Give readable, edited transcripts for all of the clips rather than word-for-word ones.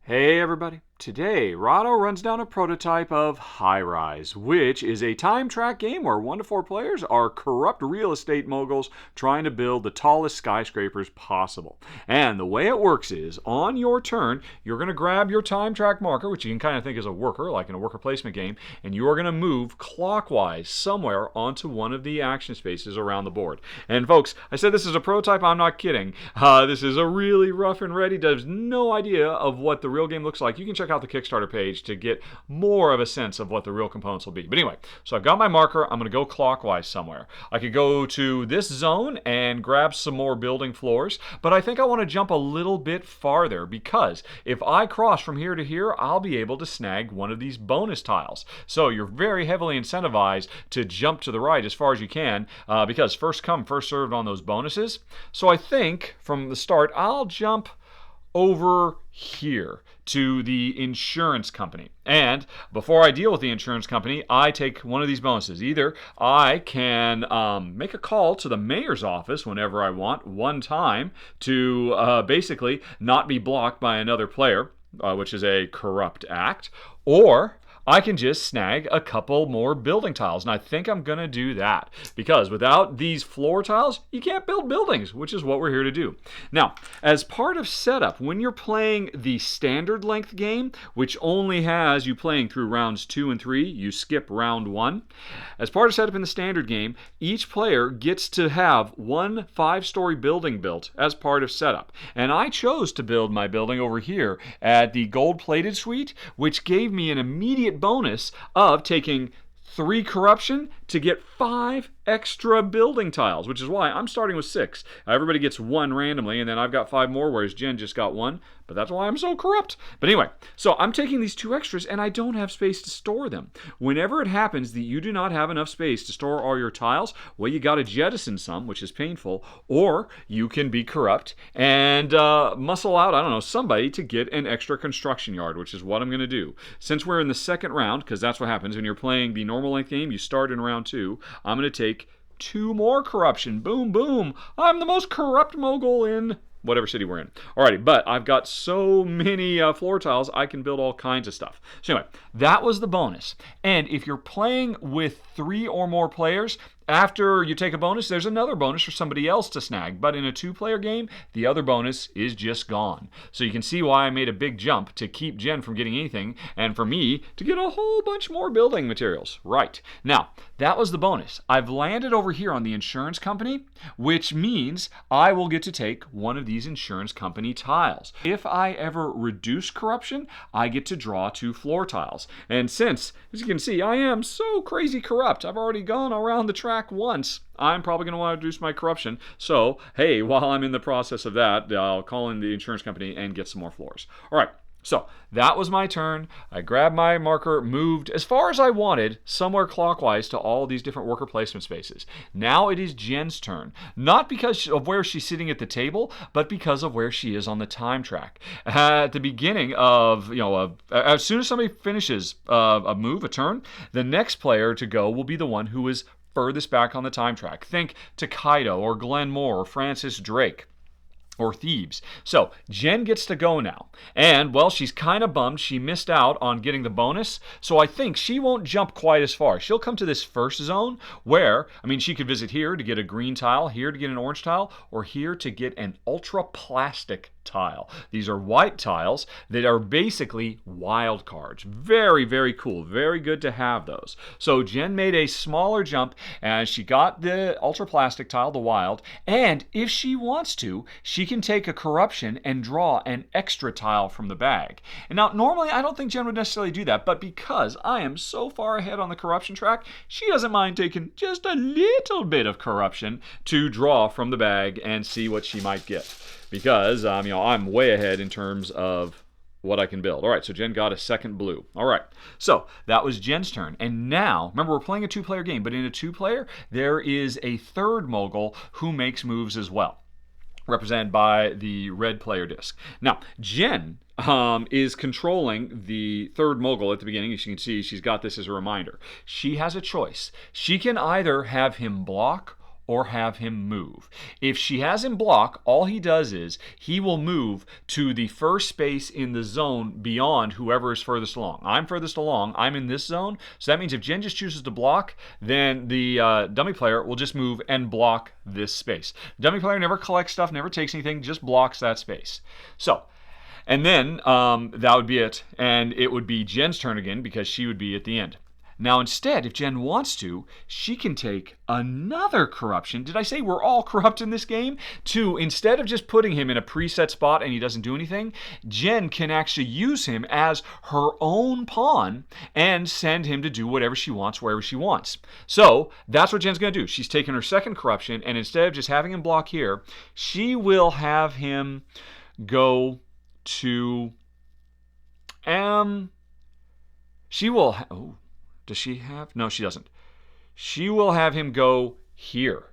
Hey everybody! Today, Rahdo runs down a prototype of High Rise, which is a time track game where 1 to 4 players are corrupt real estate moguls trying to build the tallest skyscrapers possible. And the way it works is, on your turn, you're going to grab your time track marker, which you can kind of think as a worker, like in a worker placement game, and you are going to move clockwise somewhere onto one of the action spaces around the board. And folks, I said this is a prototype, I'm not kidding. This is a really rough and ready, there's no idea of what the real game looks like. You can check out the Kickstarter page to get more of a sense of what the real components will be. But anyway, so I've got my marker. I'm going to go clockwise somewhere. I could go to this zone and grab some more building floors, but I think I want to jump a little bit farther because if I cross from here to here, I'll be able to snag one of these bonus tiles. So you're very heavily incentivized to jump to the right as far as you can because first come, first served on those bonuses. So I think from the start, I'll jump over here to the insurance company. And before I deal with the insurance company, I take one of these bonuses. Either I can make a call to the mayor's office whenever I want, one time, to basically not be blocked by another player, which is a corrupt act, or I can just snag a couple more building tiles, and I think I'm going to do that because without these floor tiles, you can't build buildings, which is what we're here to do. Now, as part of setup, when you're playing the standard length game, which only has you playing through rounds 2 and 3, you skip round 1. As part of setup in the standard game, each player gets to have one 5-story building built as part of setup. And I chose to build my building over here at the gold-plated suite, which gave me an immediate bonus of taking 3 corruption to get 5 extra building tiles, which is why I'm starting with 6. Everybody gets 1 randomly, and then I've got 5 more, whereas Jen just got 1. But that's why I'm so corrupt. But anyway, so I'm taking these 2 extras, and I don't have space to store them. Whenever it happens that you do not have enough space to store all your tiles, well, you got to jettison some, which is painful, or you can be corrupt and muscle out, I don't know, somebody to get an extra construction yard, which is what I'm going to do. Since we're in the second round, because that's what happens when you're playing the normal length game, you start in round 2, I'm going to take 2 more corruption. Boom, boom. I'm the most corrupt mogul in whatever city we're in. Alrighty, but I've got so many floor tiles, I can build all kinds of stuff. So anyway, that was the bonus. And if you're playing with 3 or more players, after you take a bonus, there's another bonus for somebody else to snag. But in a 2-player game, the other bonus is just gone. So you can see why I made a big jump to keep Jen from getting anything, and for me to get a whole bunch more building materials. Right. Now, that was the bonus. I've landed over here on the insurance company, which means I will get to take one of these insurance company tiles. If I ever reduce corruption, I get to draw 2 floor tiles. And since, as you can see, I am so crazy corrupt, I've already gone around the track once, I'm probably going to want to reduce my corruption. So, hey, while I'm in the process of that, I'll call in the insurance company and get some more floors. All right, so that was my turn. I grabbed my marker, moved as far as I wanted, somewhere clockwise to all these different worker placement spaces. Now it is Jen's turn, not because of where she's sitting at the table, but because of where she is on the time track. At the beginning of, as soon as somebody finishes a move, a turn, the next player to go will be the one who is furthest back on the time track. Think Takedo or Glenn Moore or Francis Drake or Thebes. So Jen gets to go now. And, well, she's kind of bummed she missed out on getting the bonus, so I think she won't jump quite as far. She'll come to this first zone where, she could visit here to get a green tile, here to get an orange tile, or here to get an ultra plastic tile. These are white tiles that are basically wild cards. Very, very cool. Very good to have those. So Jen made a smaller jump and she got the ultra plastic tile, the wild, and if she wants to, she can take a corruption and draw an extra tile from the bag. And now, normally I don't think Jen would necessarily do that, but because I am so far ahead on the corruption track, she doesn't mind taking just a little bit of corruption to draw from the bag and see what she might get. Because, I'm way ahead in terms of what I can build. All right, so Jen got a second blue. All right, so that was Jen's turn. And now, remember, we're playing a 2-player game, but in a 2-player, there is a third mogul who makes moves as well, represented by the red player disc. Now, Jen is controlling the third mogul at the beginning. As you can see, she's got this as a reminder. She has a choice. She can either have him block or have him move. If she has him block, all he does is he will move to the first space in the zone beyond whoever is furthest along. I'm furthest along. I'm in this zone. So that means if Jen just chooses to block, then the dummy player will just move and block this space. The dummy player never collects stuff, never takes anything, just blocks that space. So, and then that would be it. And it would be Jen's turn again because she would be at the end. Now instead, if Jen wants to, she can take another corruption. Did I say we're all corrupt in this game? To, instead of just putting him in a preset spot and he doesn't do anything, Jen can actually use him as her own pawn and send him to do whatever she wants, wherever she wants. So that's what Jen's going to do. She's taken her second corruption, and instead of just having him block here, she will have him go to... she will... oh. Does she have? No, she doesn't. She will have him go here,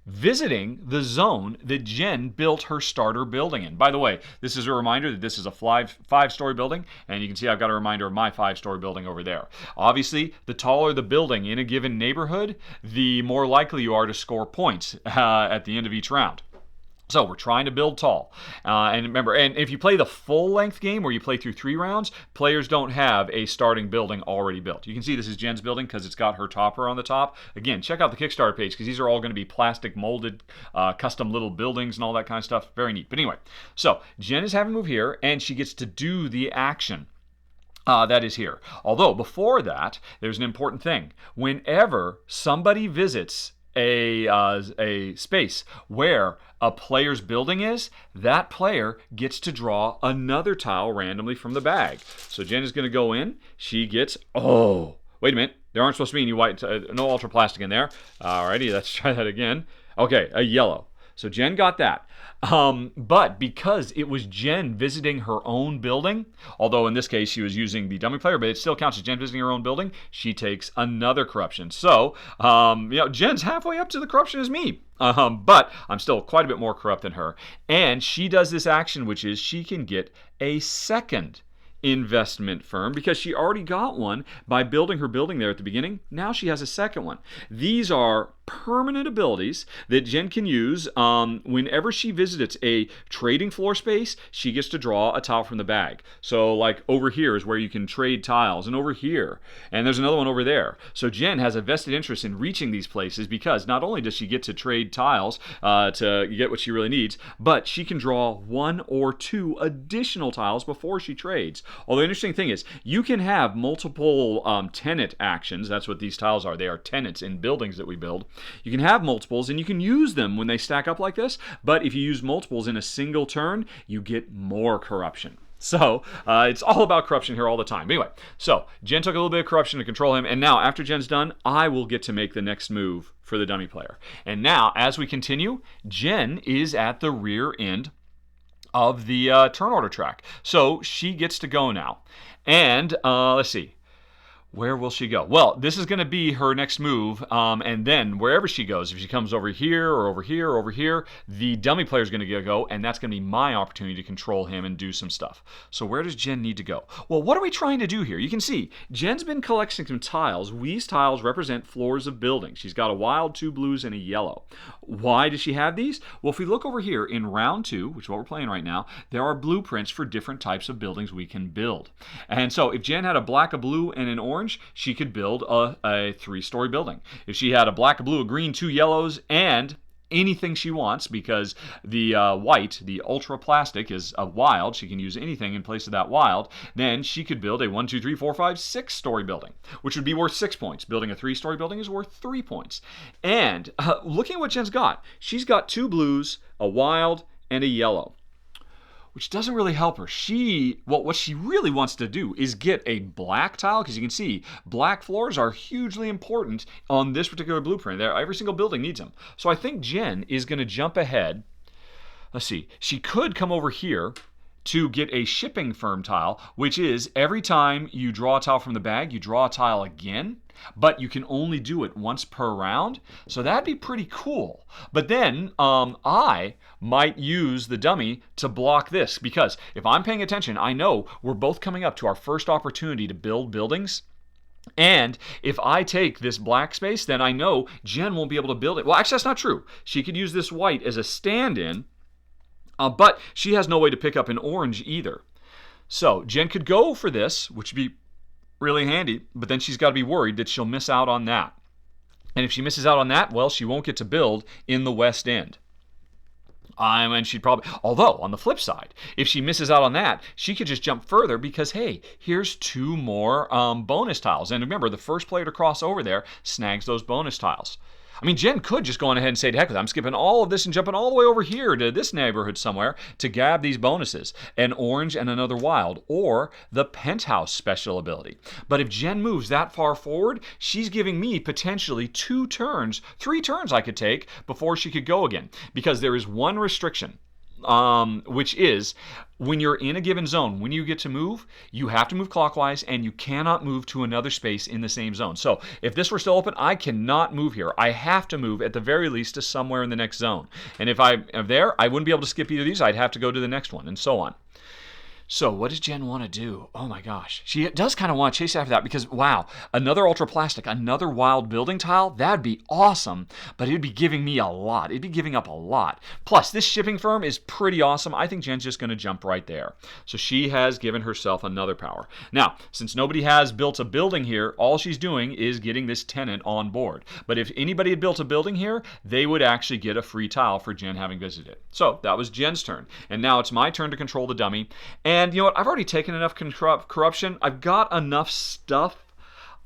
visiting the zone that Jen built her starter building in. By the way, this is a reminder that this is a five-story building, and you can see I've got a reminder of my 5-story building over there. Obviously, the taller the building in a given neighborhood, the more likely you are to score points at the end of each round. So we're trying to build tall. And remember, and if you play the full-length game where you play through 3 rounds, players don't have a starting building already built. You can see this is Jen's building because it's got her topper on the top. Again, check out the Kickstarter page because these are all going to be plastic molded, custom little buildings and all that kind of stuff. Very neat. But anyway, so Jen is having to move here, and she gets to do the action. That is here. Although, before that, there's an important thing. Whenever somebody visits a space where a player's building is, that player gets to draw another tile randomly from the bag. So Jen is going to go in. She gets, oh, wait a minute. There aren't supposed to be any white, no ultra plastic in there. Alrighty, let's try that again. Okay, a yellow. So Jen got that. But because it was Jen visiting her own building, although in this case she was using the dummy player, but it still counts as Jen visiting her own building, she takes another corruption. So, Jen's halfway up to the corruption as me. But I'm still quite a bit more corrupt than her. And she does this action, which is she can get a second investment firm because she already got one by building her building there at the beginning. Now she has a second one. These are permanent abilities that Jen can use whenever she visits a trading floor space. She gets to draw a tile from the bag. So like over here is where you can trade tiles, and over here, and there's another one over there. So Jen has a vested interest in reaching these places because not only does she get to trade tiles to get what she really needs, but she can draw 1 or 2 additional tiles before she trades. Although the interesting thing is you can have multiple tenant actions. That's what these tiles are. They are tenants in buildings that we build. You can have multiples, and you can use them when they stack up like this, but if you use multiples in a single turn, you get more corruption. So it's all about corruption here all the time. But anyway, so Jen took a little bit of corruption to control him, and now after Jen's done, I will get to make the next move for the dummy player. And now, as we continue, Jen is at the rear end of the turn order track. So she gets to go now. And let's see. Where will she go? Well, this is going to be her next move, and then wherever she goes, if she comes over here or over here or over here, the dummy player is going to go, and that's going to be my opportunity to control him and do some stuff. So where does Jen need to go? Well, what are we trying to do here? You can see Jen's been collecting some tiles. These tiles represent floors of buildings. She's got a wild, 2 blues, and a yellow. Why does she have these? Well, if we look over here in round 2, which is what we're playing right now, there are blueprints for different types of buildings we can build. And so if Jen had a black, a blue, and an orange, she could build a 3-story building. If she had a black, a blue, a green, 2 yellows, and anything she wants, because the white, the ultra plastic, is a wild, she can use anything in place of that wild, then she could build a 1, 2, 3, 4, 5, 6-story building, which would be worth 6 points. Building a 3-story building is worth 3 points. And looking at what Jen's got, she's got 2 blues, a wild, and a yellow, which doesn't really help her. What she really wants to do is get a black tile, because you can see black floors are hugely important on this particular blueprint. Every single building needs them. So I think Jen is going to jump ahead. Let's see. She could come over here to get a shipping firm tile, which is every time you draw a tile from the bag, you draw a tile again, but you can only do it once per round. So that'd be pretty cool. But then I might use the dummy to block this, because if I'm paying attention, I know we're both coming up to our first opportunity to build buildings. And if I take this black space, then I know Jen won't be able to build it. Well, actually, that's not true. She could use this white as a stand-in, but she has no way to pick up an orange either. So Jen could go for this, which would be really handy, but then she's got to be worried that she'll miss out on that. And if she misses out on that, well, she won't get to build in the west end. And she'd probably, although on the flip side, if she misses out on that, she could just jump further because, hey, here's 2 more bonus tiles. And remember, the first player to cross over there snags those bonus tiles. I mean, Jen could just go on ahead and say, to heck with it, I'm skipping all of this and jumping all the way over here to this neighborhood somewhere to grab these bonuses, an orange and another wild, or the penthouse special ability. But if Jen moves that far forward, she's giving me potentially 2 turns, 3 turns I could take before she could go again, because there is one restriction. Which is when you're in a given zone, when you get to move, you have to move clockwise and you cannot move to another space in the same zone. So if this were still open, I cannot move here. I have to move at the very least to somewhere in the next zone. And if I'm there, I wouldn't be able to skip either of these. I'd have to go to the next one and so on. So what does Jen want to do? Oh my gosh. She does kind of want to chase after that because, wow, another ultra plastic, another wild building tile, that'd be awesome, but it'd be giving me a lot. It'd be giving up a lot. Plus, this shipping firm is pretty awesome. I think Jen's just going to jump right there. So she has given herself another power. Now, since nobody has built a building here, all she's doing is getting this tenant on board. But if anybody had built a building here, they would actually get a free tile for Jen having visited. So that was Jen's turn. And now it's my turn to control the dummy. And you know what? I've already taken enough corruption. I've got enough stuff.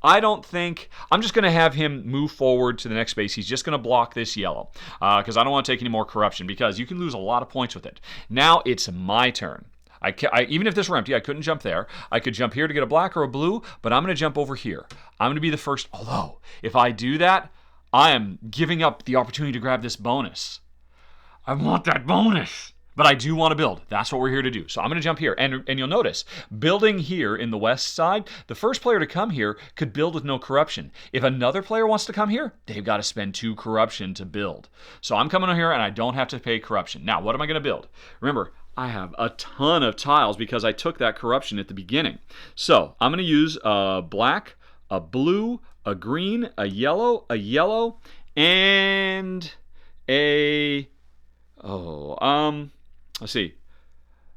I don't think I'm just going to have him move forward to the next space. He's just going to block this yellow because I don't want to take any more corruption because you can lose a lot of points with it. Now it's my turn. Even if this were empty, I couldn't jump there. I could jump here to get a black or a blue, but I'm going to jump over here. I'm going to be the first. Although, if I do that, I am giving up the opportunity to grab this bonus. I want that bonus. But I do want to build. That's what we're here to do. So I'm going to jump here. And you'll notice, building here in the west side, the first player to come here could build with no corruption. If another player wants to come here, they've got to spend 2 corruption to build. So I'm coming over here and I don't have to pay corruption. Now, what am I going to build? Remember, I have a ton of tiles because I took that corruption at the beginning. So I'm going to use a black, a blue, a green, a yellow, and a... let's see.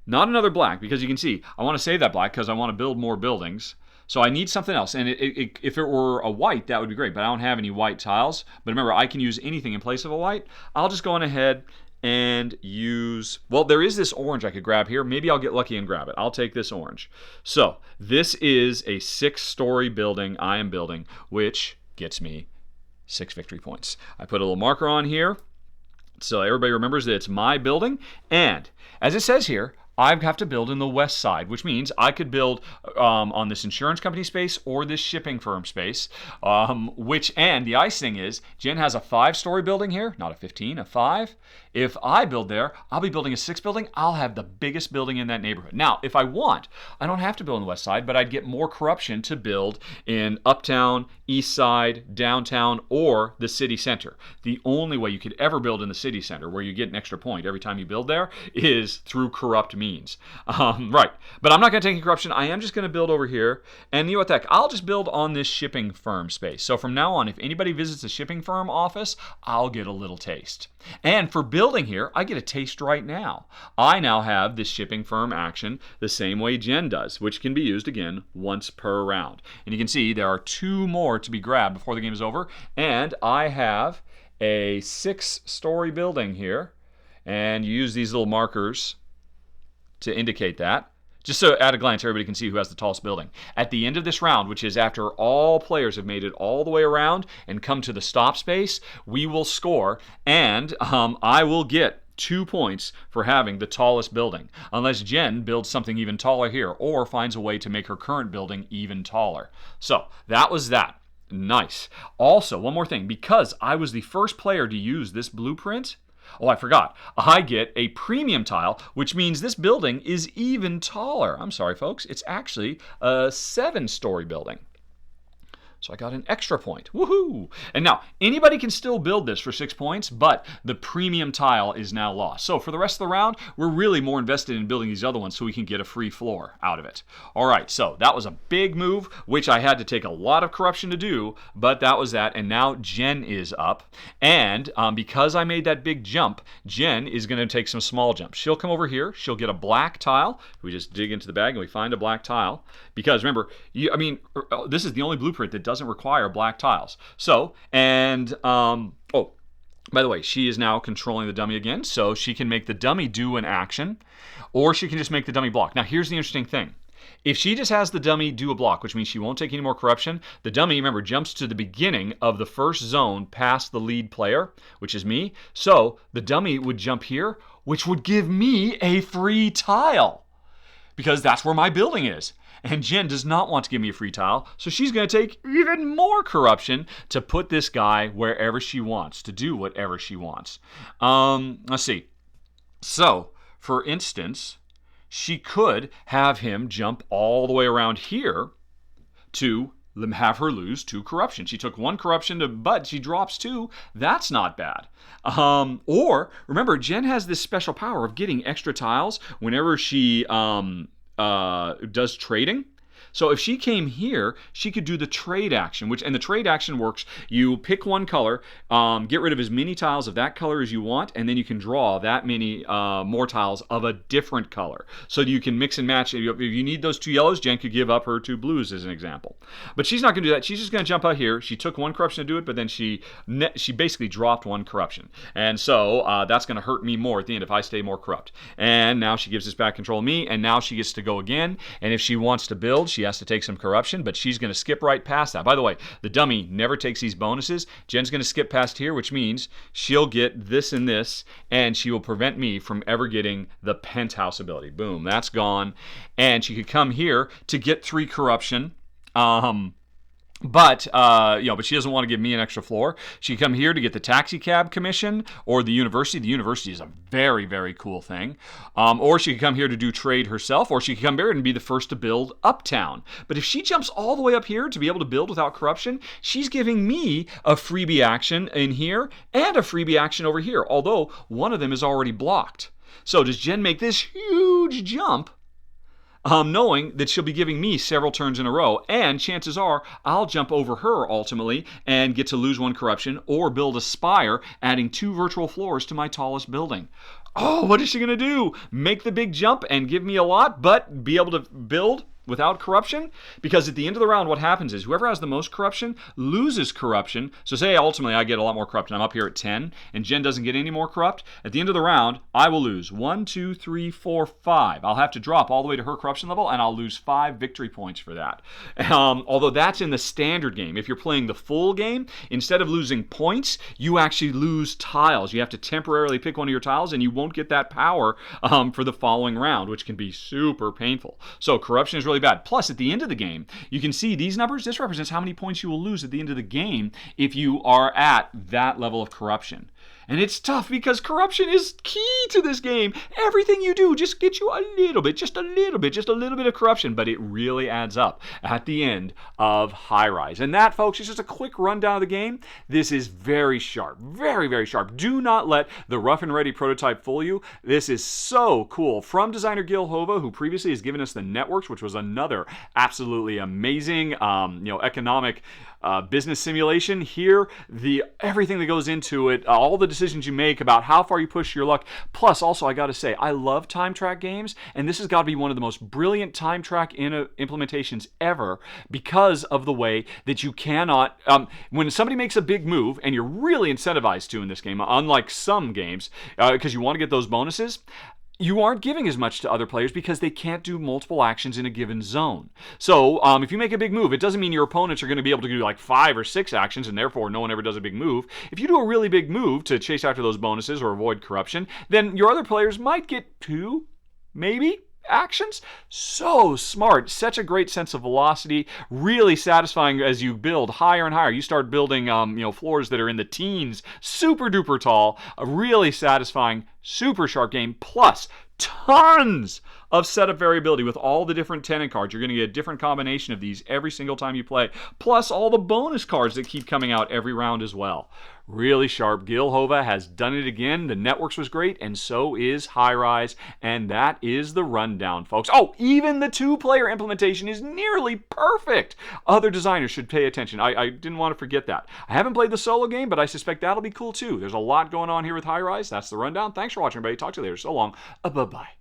Not another black, because you can see, I want to save that black because I want to build more buildings. So I need something else. And if it were a white, that would be great. But I don't have any white tiles. But remember, I can use anything in place of a white. I'll just go on ahead and use... Well, there is this orange I could grab here. Maybe I'll get lucky and grab it. I'll take this orange. So this is a 6-story building I am building, which gets me 6 victory points. I put a little marker on here, so everybody remembers that it's my building. And as it says here, I have to build in the west side, which means I could build on this insurance company space or this shipping firm space. And the icing is, Jen has a 5-story building here, not a 15, a 5. If I build there, I'll be building a 6 building. I'll have the biggest building in that neighborhood. Now, if I want, I don't have to build on the west side, but I'd get more corruption to build in uptown, east side, downtown, or the city center. The only way you could ever build in the city center, where you get an extra point every time you build there, is through corrupt means. Right, but I'm not going to take any corruption. I am just going to build over here, and you know what the heck, I'll just build on this shipping firm space. So from now on, if anybody visits the shipping firm office, I'll get a little taste. And for building here, I get a taste right now. I now have this shipping firm action the same way Jen does, which can be used again once per round. And you can see there are 2 more to be grabbed before the game is over, and I have a 6-story building here, and you use these little markers to indicate that. Just so at a glance, everybody can see who has the tallest building. At the end of this round, which is after all players have made it all the way around and come to the stop space, we will score, and I will get 2 points for having the tallest building, unless Jen builds something even taller here or finds a way to make her current building even taller. So that was that. Nice. Also, one more thing, because I was the first player to use this blueprint, oh, I forgot. I get a premium tile, which means this building is even taller. I'm sorry, folks. It's actually a 7-story building. So I got an extra point. Woohoo! And now, anybody can still build this for 6 points, but the premium tile is now lost. So for the rest of the round, we're really more invested in building these other ones so we can get a free floor out of it. All right, so that was a big move, which I had to take a lot of corruption to do, but that was that. And now Jen is up. And because I made that big jump, Jen is going to take some small jumps. She'll come over here. She'll get a black tile. We just dig into the bag and we find a black tile. Because remember, this is the only blueprint that doesn't require black tiles. So, and, oh, by the way, she is now controlling the dummy again, so she can make the dummy do an action, or she can just make the dummy block. Now, here's the interesting thing. If she just has the dummy do a block, which means she won't take any more corruption, the dummy, remember, jumps to the beginning of the first zone past the lead player, which is me. So the dummy would jump here, which would give me a free tile, because that's where my building is. And Jen does not want to give me a free tile, so she's going to take even more corruption to put this guy wherever she wants, to do whatever she wants. Let's see. So, for instance, she could have him jump all the way around here to have her lose 2 corruption. She took 1 corruption, but she drops 2. That's not bad. Or, remember, Jen has this special power of getting extra tiles whenever she does trading. So if she came here, she could do the trade action, and the trade action works. You pick one color, get rid of as many tiles of that color as you want, and then you can draw that many more tiles of a different color. So you can mix and match. If you need those 2 yellows, Jen could give up her 2 blues as an example. But she's not going to do that. She's just going to jump out here. She took 1 corruption to do it, but then she basically dropped 1 corruption. And so that's going to hurt me more at the end if I stay more corrupt. And now she gives us back control of me, and now she gets to go again. And if she wants to build, she has to take some corruption, but she's going to skip right past that. By the way, the dummy never takes these bonuses. Jen's going to skip past here, which means she'll get this and this, and she will prevent me from ever getting the penthouse ability. Boom, that's gone. And she could come here to get 3 corruption. But she doesn't want to give me an extra floor. She can come here to get the taxi cab commission or the university. The university is a very, very cool thing. Or she can come here to do trade herself, or she can come here and be the first to build uptown. But if she jumps all the way up here to be able to build without corruption, she's giving me a freebie action in here and a freebie action over here, although one of them is already blocked. So does Jen make this huge jump, knowing that she'll be giving me several turns in a row, and chances are I'll jump over her ultimately and get to lose 1 corruption or build a spire, adding 2 virtual floors to my tallest building. Oh, what is she going to do? Make the big jump and give me a lot, but be able to build without corruption? Because at the end of the round, what happens is whoever has the most corruption loses corruption. So say ultimately I get a lot more corrupt, and I'm up here at 10, and Jen doesn't get any more corrupt. At the end of the round, I will lose 1, 2, 3, 4, 5. I'll have to drop all the way to her corruption level, and I'll lose 5 victory points for that. Although that's in the standard game. If you're playing the full game, instead of losing points, you actually lose tiles. You have to temporarily pick one of your tiles, and you won't get that power for the following round, which can be super painful. So corruption is really bad. Plus, at the end of the game, you can see these numbers. This represents how many points you will lose at the end of the game if you are at that level of corruption. And it's tough because corruption is key to this game. Everything you do just gets you a little bit of corruption, but it really adds up at the end of High Rise. And that, folks, is just a quick rundown of the game. This is very sharp, very, very sharp. Do not let the rough and ready prototype fool you. This is so cool. From designer Gil Hova, who previously has given us the Networks, which was another absolutely amazing, economic business simulation. Here, everything that goes into it, all the decisions you make about how far you push your luck. Plus, also, I got to say, I love time track games, and this has got to be one of the most brilliant time track implementations ever because of the way that you cannot, when somebody makes a big move, and you're really incentivized to in this game, unlike some games, because you want to get those bonuses, you aren't giving as much to other players because they can't do multiple actions in a given zone. So if you make a big move, it doesn't mean your opponents are going to be able to do like 5 or 6 actions, and therefore no one ever does a big move. If you do a really big move to chase after those bonuses or avoid corruption, then your other players might get 2, maybe, actions. So smart. Such a great sense of velocity. Really satisfying as you build higher and higher. You start building floors that are in the teens, super duper tall. A really satisfying, super sharp game, plus tons of setup variability with all the different tenant cards. You're going to get a different combination of these every single time you play, plus all the bonus cards that keep coming out every round as well. Really sharp. Gil Hova has done it again. The Networks was great, and so is High Rise, and that is the rundown, folks. Oh, even the 2-player implementation is nearly perfect. Other designers should pay attention. I didn't want to forget that. I haven't played the solo game, but I suspect that'll be cool too. There's a lot going on here with High Rise. That's the rundown. Thanks for watching, everybody. Talk to you later. So long. Bye-bye.